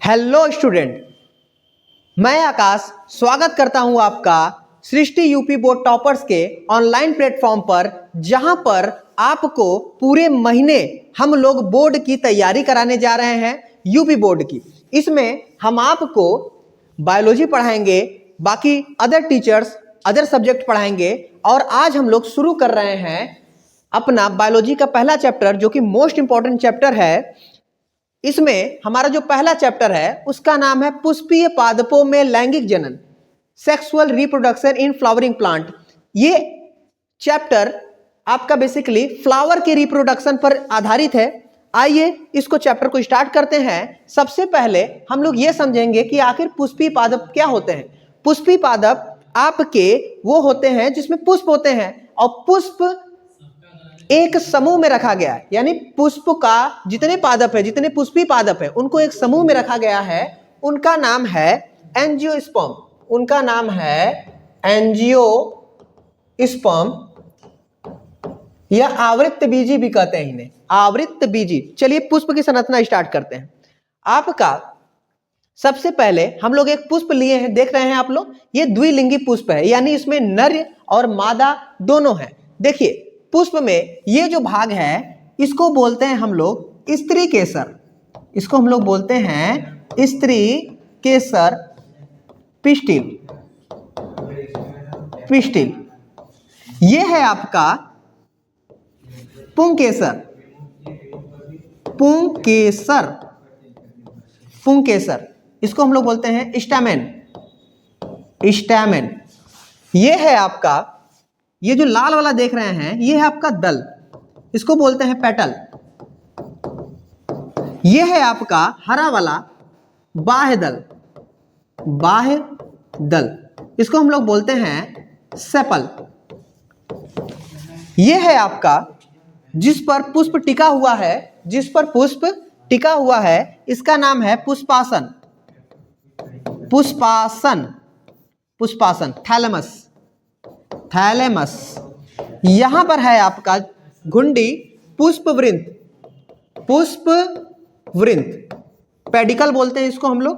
Hello student, मैं आकाश स्वागत करता हूं आपका सृष्टि यूपी बोर्ड टॉपर्स के ऑनलाइन प्लेटफॉर्म पर, जहां पर आपको पूरे महीने हम लोग बोर्ड की तैयारी कराने जा रहे हैं यूपी बोर्ड की। इसमें हम आपको बायोलॉजी पढ़ाएंगे, बाकी अदर टीचर्स अदर सब्जेक्ट पढ़ाएंगे। और आज हम लोग शुरू कर रहे हैं अपना बायोलॉजी का पहला चैप्टर, जो कि मोस्ट इंपॉर्टेंट चैप्टर है। इसमें हमारा जो पहला चैप्टर है उसका नाम है पुष्पीय पादपों में लैंगिक जनन, sexual reproduction in flowering plant. ये चैप्टर आपका बेसिकली फ्लावर के रिप्रोडक्शन पर आधारित है। आइए इसको चैप्टर को स्टार्ट करते हैं। सबसे पहले हम लोग ये समझेंगे कि आखिर पुष्पीय पादप क्या होते हैं। पुष्पीय पादप आपके वो होते हैं जिसमें पुष्प होते हैं, और पुष्प एक समूह में रखा गया है, यानी पुष्प का जितने पादप है, जितने पुष्पीय पादप है, उनको एक समूह में रखा गया है। उनका नाम है एंजियोस्पर्म। उनका नाम है एंजियोस्पर्म या आवृत्त बीजी भी कहते हैं इन्हें, आवृत्त बीजी। चलिए पुष्प की संरचना स्टार्ट करते हैं। आपका सबसे पहले हम लोग एक पुष्प लिए हैं, देख रहे हैं आप लोग, ये द्विलिंगी पुष्प है, यानी इसमें नर और मादा दोनों हैं। देखिए पुष्प में ये जो भाग है इसको बोलते हैं हम लोग स्त्री केसर। इसको हम लोग बोलते हैं स्त्री केसर पिस्टिल। पिस्टिल ये है आपका पुंकेसर। पुंकेसर पुंकेसर इसको हम लोग बोलते हैं स्टैमेन। स्टैमेन ये है आपका, ये जो लाल वाला देख रहे हैं ये है आपका दल, इसको बोलते हैं पेटल। ये है आपका हरा वाला बाह्य दल। बाह्य दल इसको हम लोग बोलते हैं सेपल। ये है आपका जिस पर पुष्प टिका हुआ है, जिस पर पुष्प टिका हुआ है, इसका नाम है पुष्पासन। पुष्पासन पुष्पासन थैलेमस। थैलेमस यहां पर है आपका घुंडी पुष्पवृंत। पुष्पवृंत पेडिकल बोलते हैं इसको हम लोग,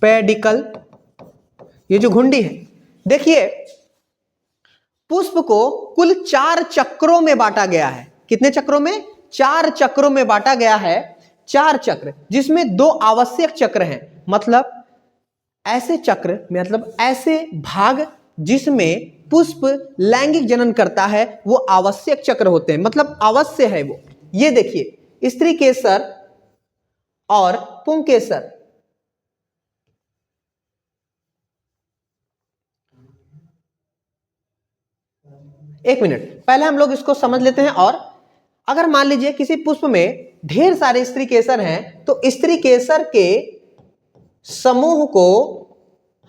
पेडिकल। ये जो घुंडी है, देखिए पुष्प को कुल 4 चक्रों में बांटा गया है। कितने चक्रों में? 4 चक्रों में बांटा गया है। 4 चक्र, जिसमें 2 आवश्यक चक्र हैं। मतलब ऐसे चक्र, मतलब ऐसे भाग जिसमें पुष्प लैंगिक जनन करता है, वो आवश्यक चक्र होते हैं, मतलब अवश्य है वो। ये देखिए स्त्री केसर और पुंकेसर। एक मिनट, पहले हम लोग इसको समझ लेते हैं। और अगर मान लीजिए किसी पुष्प में ढेर सारे स्त्री केसर हैं, तो स्त्री केसर के समूह को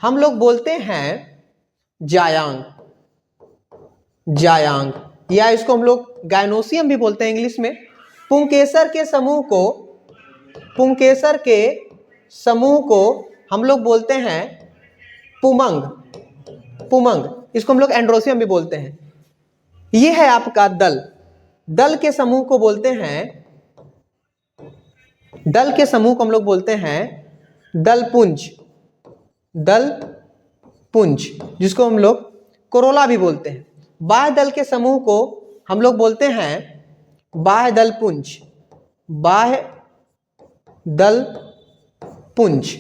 हम लोग बोलते हैं जायांग। जायांग, या इसको हम लोग गायनोसियम भी बोलते हैं इंग्लिश में। पुंकेसर के समूह को, पुंकेसर के समूह को हम लोग बोलते हैं पुमंग। पुमंग इसको हम लोग एंड्रोसियम भी बोलते हैं। ये है आपका दल। दल के समूह को बोलते हैं, दल के समूह को हम लोग बोलते हैं दलपुंज। दलपुंज जिसको हम लोग कोरोला भी बोलते हैं। बाह्य दल के समूह को हम लोग बोलते हैं बाह्य दल पुंज। बाह्य दल पुंज,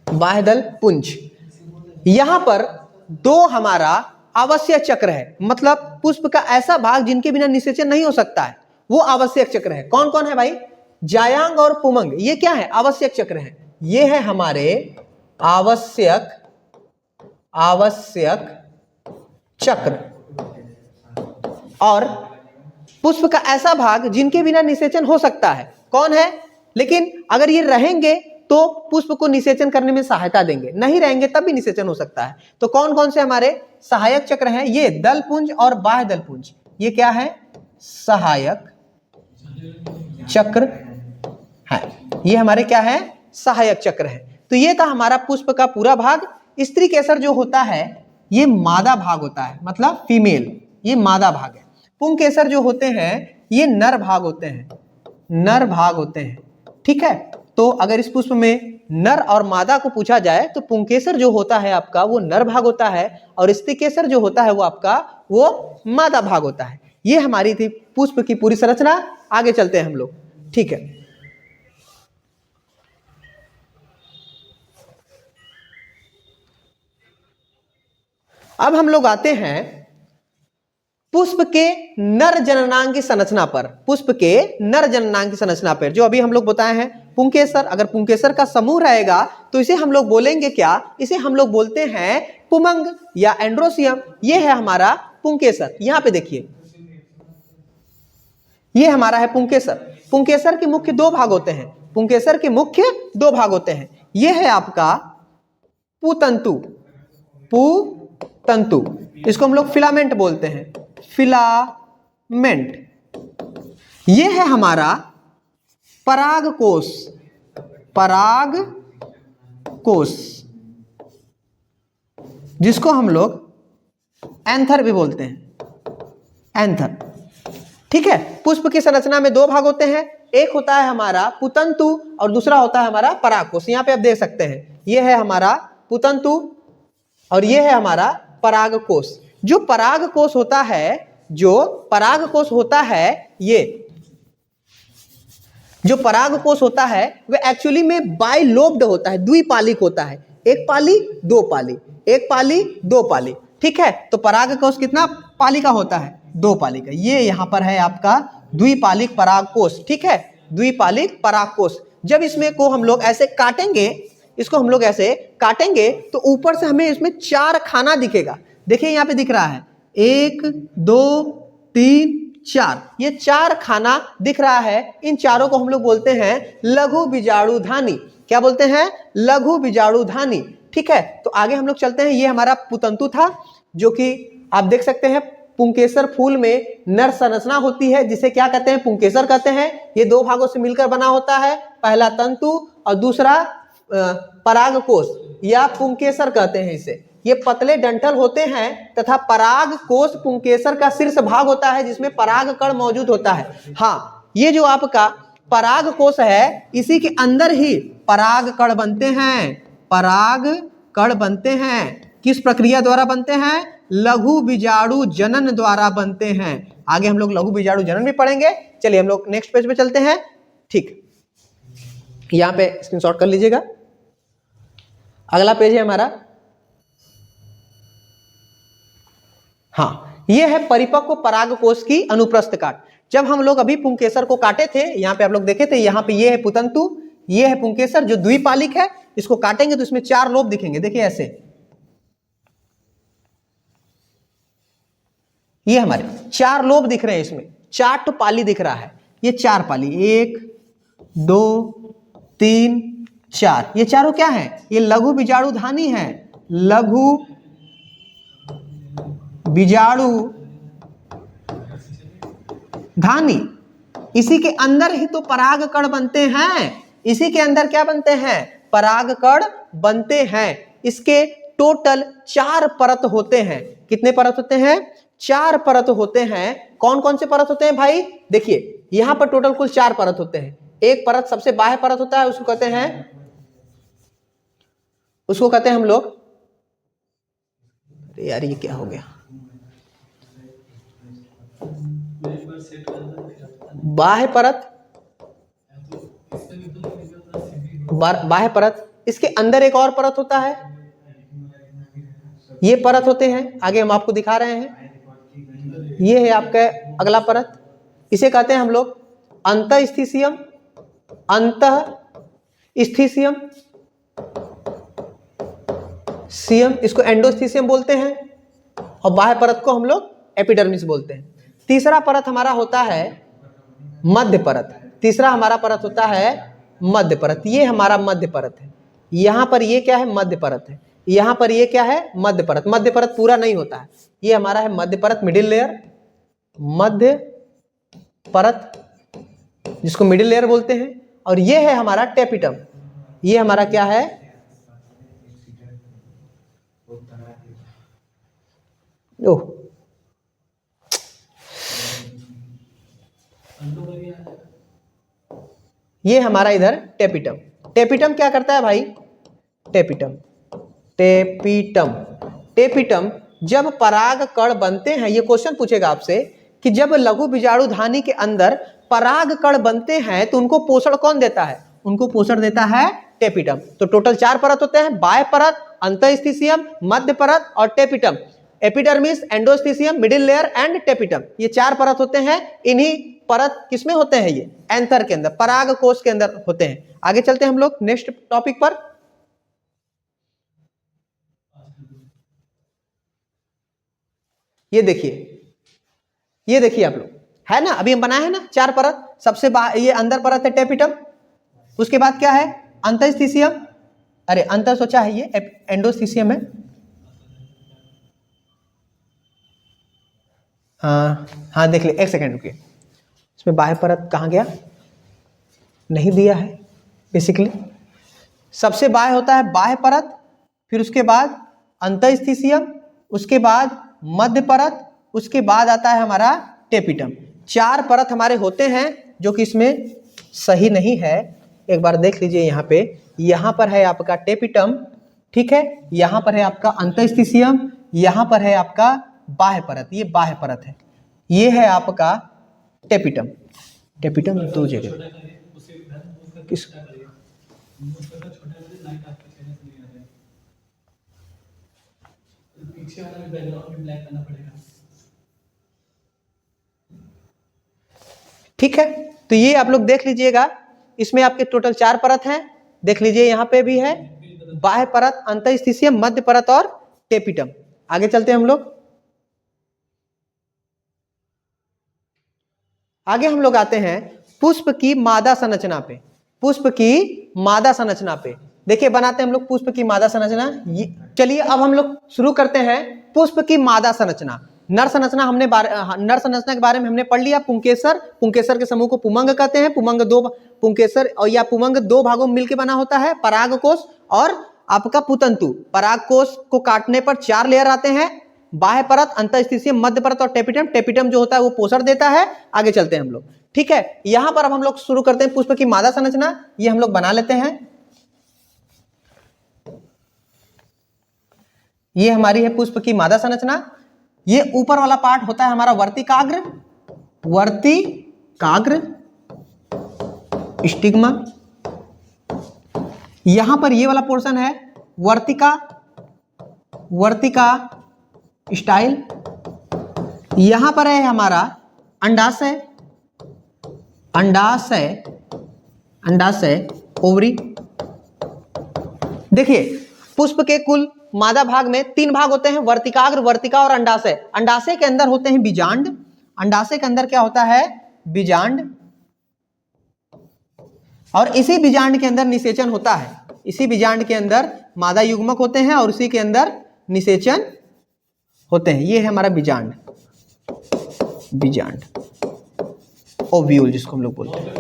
बाह्य दल पुंज। यहां पर 2 हमारा आवश्यक चक्र है, मतलब पुष्प का ऐसा भाग जिनके बिना निषेचन नहीं हो सकता है, वो आवश्यक चक्र है। कौन कौन है भाई? जायांग और पुमंग। ये क्या है? आवश्यक चक्र है। ये है हमारे आवश्यक चक्र। और पुष्प का ऐसा भाग जिनके बिना निषेचन हो सकता है, कौन है? लेकिन अगर ये रहेंगे तो पुष्प को निषेचन करने में सहायता देंगे, नहीं रहेंगे तब भी निषेचन हो सकता है। तो कौन कौन से हमारे सहायक चक्र हैं? ये दलपुंज और बाह्य दलपुंज। ये क्या है? सहायक चक्र है। ये हमारे क्या है? सहायक चक्र है। तो ये था हमारा पुष्प का पूरा भाग। स्त्री केसर जो होता है ये मादा भाग होता है, मतलब फीमेल, ये मादा भाग है। पुंकेसर जो होते हैं ये नर भाग होते हैं, नर भाग होते हैं। ठीक है। तो अगर इस पुष्प में नर और मादा को पूछा जाए तो पुंकेसर जो होता है आपका वो नर भाग होता है और स्त्रीकेसर जो होता है वो आपका वो मादा भाग होता है। ये हमारी थी पुष्प की पूरी संरचना। आगे चलते हैं हम लोग, ठीक है। अब हम लोग आते हैं पुष्प के नर जननांग की संरचना पर। पुष्प के नर जननांग की संरचना पर जो अभी हम लोग बताए हैं पुंकेसर, अगर पुंकेसर का समूह रहेगा तो इसे हम लोग बोलेंगे क्या, इसे हम लोग बोलते हैं पुमंग या एंड्रोसियम। ये है हमारा पुंकेसर। यहां पे देखिए, ये हमारा है पुंकेसर। पुंकेसर के मुख्य दो भाग होते हैं, पुंकेसर के मुख्य दो भाग होते हैं। ये है आपका पुतंतु, पुतंतु, इसको हम लोग फिलामेंट बोलते हैं, फिलामेंट। ये है हमारा परागकोश, परागकोश, जिसको हम लोग एंथर भी बोलते हैं, एंथर। ठीक है। पुष्प की संरचना में दो भाग होते हैं, एक होता है हमारा पुतंतु और दूसरा होता है हमारा परागकोश। यहां पे आप देख सकते हैं, ये है हमारा पुतंतु और ये है हमारा परागकोश। जो परागकोश होता है, जो परागकोश होता है, ये जो परागकोश होता है वह एक्चुअली में बाइलोब्ड होता है, द्विपालिक होता है। एक पाली दो पाली, एक पाली दो पाली। ठीक है। तो परागकोश कितना पाली का होता है, दो पाली का। ये यहां पर है आपका द्विपालिक परागकोश। ठीक है, द्विपालिक परागकोश। जब इसमें को हम लोग ऐसे काटेंगे, इसको हम लोग ऐसे काटेंगे तो ऊपर से हमें इसमें चार खाना दिखेगा। देखिए यहां पे दिख रहा है, एक दो तीन चार, ये चार खाना दिख रहा है। इन चारों को हम लोग बोलते हैं लघु बीजाणुधानी। क्या बोलते हैं, लघु बीजाणुधानी। ठीक है। तो आगे हम लोग चलते हैं। ये हमारा पुतंतु था, जो कि आप देख सकते हैं पुंकेसर फूल में नर संरचना होती है, जिसे क्या कहते हैं, पुंकेसर कहते हैं। ये दो भागों से मिलकर बना होता है, पहला तंतु और दूसरा परागकोश या पुंकेसर कहते हैं इसे। ये पतले डंठल होते हैं तथा परागकोश पुंकेसर का शीर्ष भाग होता है, जिसमें पराग कण मौजूद होता है। हाँ, ये जो आपका परागकोश है, इसी के अंदर ही पराग कण बनते हैं। पराग कण बनते हैं किस प्रक्रिया द्वारा बनते हैं, लघु बीजाणु जनन द्वारा बनते हैं। आगे हम लोग लघु बीजाणु जनन भी पढ़ेंगे। चलिए हम लोग नेक्स्ट पेज पे चलते हैं। ठीक, यहां पे स्क्रीनशॉट कर लीजिएगा। अगला पेज है हमारा, हाँ, ये है परिपक्व परागकोश की अनुप्रस्थ काट। जब हम लोग अभी पुंकेसर को काटे थे, यहां पे आप लोग देखे थे, यहां पे ये है पुतंतु, ये है पुंकेसर जो द्विपालिक है। इसको काटेंगे तो इसमें चार लोब दिखेंगे। देखिए ऐसे, ये हमारे चार लोब दिख रहे हैं, इसमें चार तो पाली दिख रहा है। ये चार पाली, एक दो तीन चार, ये चारों क्या है, ये लघु बीजाणुधानी है। लघु बीजाणु धानी। इसी के अंदर ही तो पराग कण बनते हैं। इसी के अंदर क्या बनते हैं, पराग कण बनते हैं। इसके टोटल चार परत होते हैं। कितने परत होते हैं, चार परत होते हैं। कौन कौन से परत होते हैं भाई, देखिए यहां पर टोटल कुल चार परत होते हैं। एक परत सबसे बाह्य परत होता है, उसको कहते हैं, उसको कहते हैं हम लोग, अरे यार ये क्या हो गया, बाह्य परत, बाह्य परत। इसके अंदर एक और परत होता है, ये परत होते हैं, आगे हम आपको दिखा रहे हैं। ये है आपका अगला परत, इसे कहते हैं हम लोग अंतःस्थिसियम, अंतःस्थिसियम सीएम, इसको एंडोस्थिसियम बोलते हैं। और बाह्य परत को हम लोग एपिडर्मिस बोलते हैं। तीसरा परत हमारा होता है मध्य परत। तीसरा हमारा परत होता है मध्य परत। ये हमारा मध्य परत है। यहां पर ये क्या है, मध्य परत है। यहां पर ये क्या है, मध्य परत। मध्य परत पूरा नहीं होता है, ये हमारा है मध्य परत, मिडिल लेयर, मध्य परत, जिसको मिडिल लेयर बोलते हैं। और ये है हमारा टेपिटम। ये हमारा क्या है, ओह ये हमारा इधर टेपिटम। टेपिटम क्या करता है भाई? टेपिटम टेपिटम टेपिटम जब पराग कण बनते हैं, ये क्वेश्चन पूछेगा आपसे कि जब लघु बीजाणुधानी के अंदर पराग कण बनते हैं तो उनको पोषण कौन देता है? उनको पोषण देता है टेपिटम। तो टोटल 4 परत होते हैं, बाह्य परत, अंतःस्थिशियम, मध्य परत और tapetum. Epidermis, endothecium, middle layer and tapetum, ये 4 परत होते हैं। इन्हीं परत किसमें होते हैं? ये एंथर के अंदर, पराग कोश के अंदर होते हैं। आगे चलते हैं हम लोग नेक्स्ट टॉपिक पर। ये देखिए आप लोग, है ना, अभी हम बनाए हैं ना 4 परत। सबसे ये अंदर परत है टेपिटम, उसके बाद क्या है? अंतःस्थिशियम, अरे अंतर सोचा है, ये एंडोस्थिशियम है। हाँ देख ले, एक सेकेंड रुकिए, इसमें बाह्य परत कहाँ गया? नहीं दिया है बेसिकली। सबसे बाह्य होता है बाह्य परत, फिर उसके बाद अंतःस्थिशियम, उसके बाद मध्य परत, उसके बाद आता है हमारा टेपिटम। 4 परत हमारे होते हैं, जो कि इसमें सही नहीं है। एक बार देख लीजिए यहाँ पर है आपका टेपिटम, ठीक है, यहाँ पर है आपका अंतःस्थिशियम, यहाँ पर है आपका बाह्य परत, ये बाह्य परत है, ये है आपका टेपिटम। टेपिटम 2 जगह किस ठीक है। तो ये आप लोग देख लीजिएगा, इसमें आपके टोटल 4 परत हैं। देख लीजिए यहाँ पे भी है बाह्य परत, अंतःस्थिशियम, मध्य परत और टेपिटम। आगे चलते हैं हम लोग। आगे हम लोग आते हैं पुष्प की मादा संरचना पे। पुष्प की मादा संरचना पे देखिए, बनाते हैं हम लोग पुष्प की मादा संरचना। चलिए अब हम लोग शुरू करते हैं पुष्प की मादा संरचना। नर संरचना नर संरचना के बारे में हमने पढ़ लिया। पुंकेसर, पुंकेसर के समूह को पुमंग कहते हैं। पुंकेसर और या पुमंग 2 भागों में मिलकर बना होता है, परागकोश और आपका पुतंतु। परागकोश को काटने पर 4 लेयर आते हैं, बाह्य परत, अंतःस्थिशियम, मध्य परत और टेपिटम। टेपिटम जो होता है वो पोषण देता है। आगे चलते हैं हम लोग, ठीक है। यहां पर अब हम लोग शुरू करते हैं पुष्प की मादा संरचना। ये हम लोग बना लेते हैं। ये हमारी है पुष्प की मादा संरचना। ये ऊपर वाला पार्ट होता है हमारा वर्तिकाग्र, स्टिग्मा। यहां पर ये वाला पोर्शन है वर्तिका स्टाइल। यहां पर है हमारा अंडाशय, ओवरी। देखिए पुष्प के कुल मादा भाग में 3 भाग होते हैं, वर्तिकाग्र, वर्तिका और अंडाशय। अंडाशय के अंदर होते हैं बीजांड। अंडाशय के अंदर क्या होता है? बीजांड। और इसी बीजांड के अंदर निषेचन होता है। इसी बीजांड के अंदर मादा युग्मक होते हैं और उसी के अंदर निषेचन होते हैं। ये है हमारा बीजांड, ओव्यूल जिसको हम लोग बोलते हैं,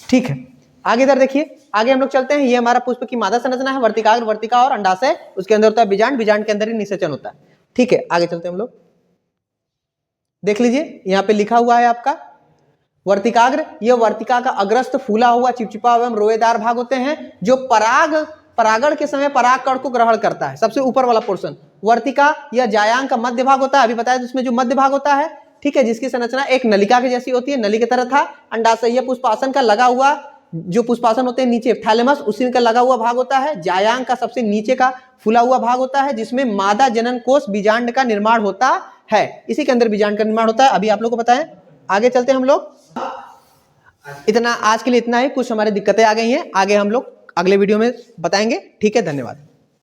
ठीक है। आगे इधर देखिए, आगे हम लोग चलते हैं। ये हमारा पुष्प की मादा संरचना है, वर्तिकाग्र, वर्तिका और अंडाशय। उसके अंदर होता है बीजांड, बीजांड के अंदर ही निषेचन होता है, ठीक है। आगे चलते हैं हम लोग। देख लीजिए यहाँ पे लिखा हुआ है आपका वर्तिकाग्र। यह वर्तिका का अग्रस्त फूला हुआ चिपचिपा एवं रोएदार भाग होते हैं, जो परागण के समय परागकण को ग्रहण करता है। सबसे ऊपर वाला पोर्शन वर्तिका या जायांग का मध्य भाग होता है। अभी बताया उसमें जो मध्य भाग होता है, ठीक है, जिसकी संरचना एक नलिका के जैसी होती है, नली की तरह था। अंडाशय पुष्पासन का लगा हुआ, जो पुष्पासन होते हैं नीचे थैलेमस, उसी का लगा हुआ भाग होता है। जायांग का सबसे नीचे का फूला हुआ भाग होता है, जिसमें मादा जनन कोष बीजांड का निर्माण होता है। इसी के अंदर बीजांड का निर्माण होता है। अभी आप लोग को बताएं। आगे चलते हैं हम लोग। इतना आज के लिए इतना ही। कुछ हमारी दिक्कतें आ गई हैं, आगे हम लोग अगले वीडियो में बताएंगे, ठीक है। धन्यवाद।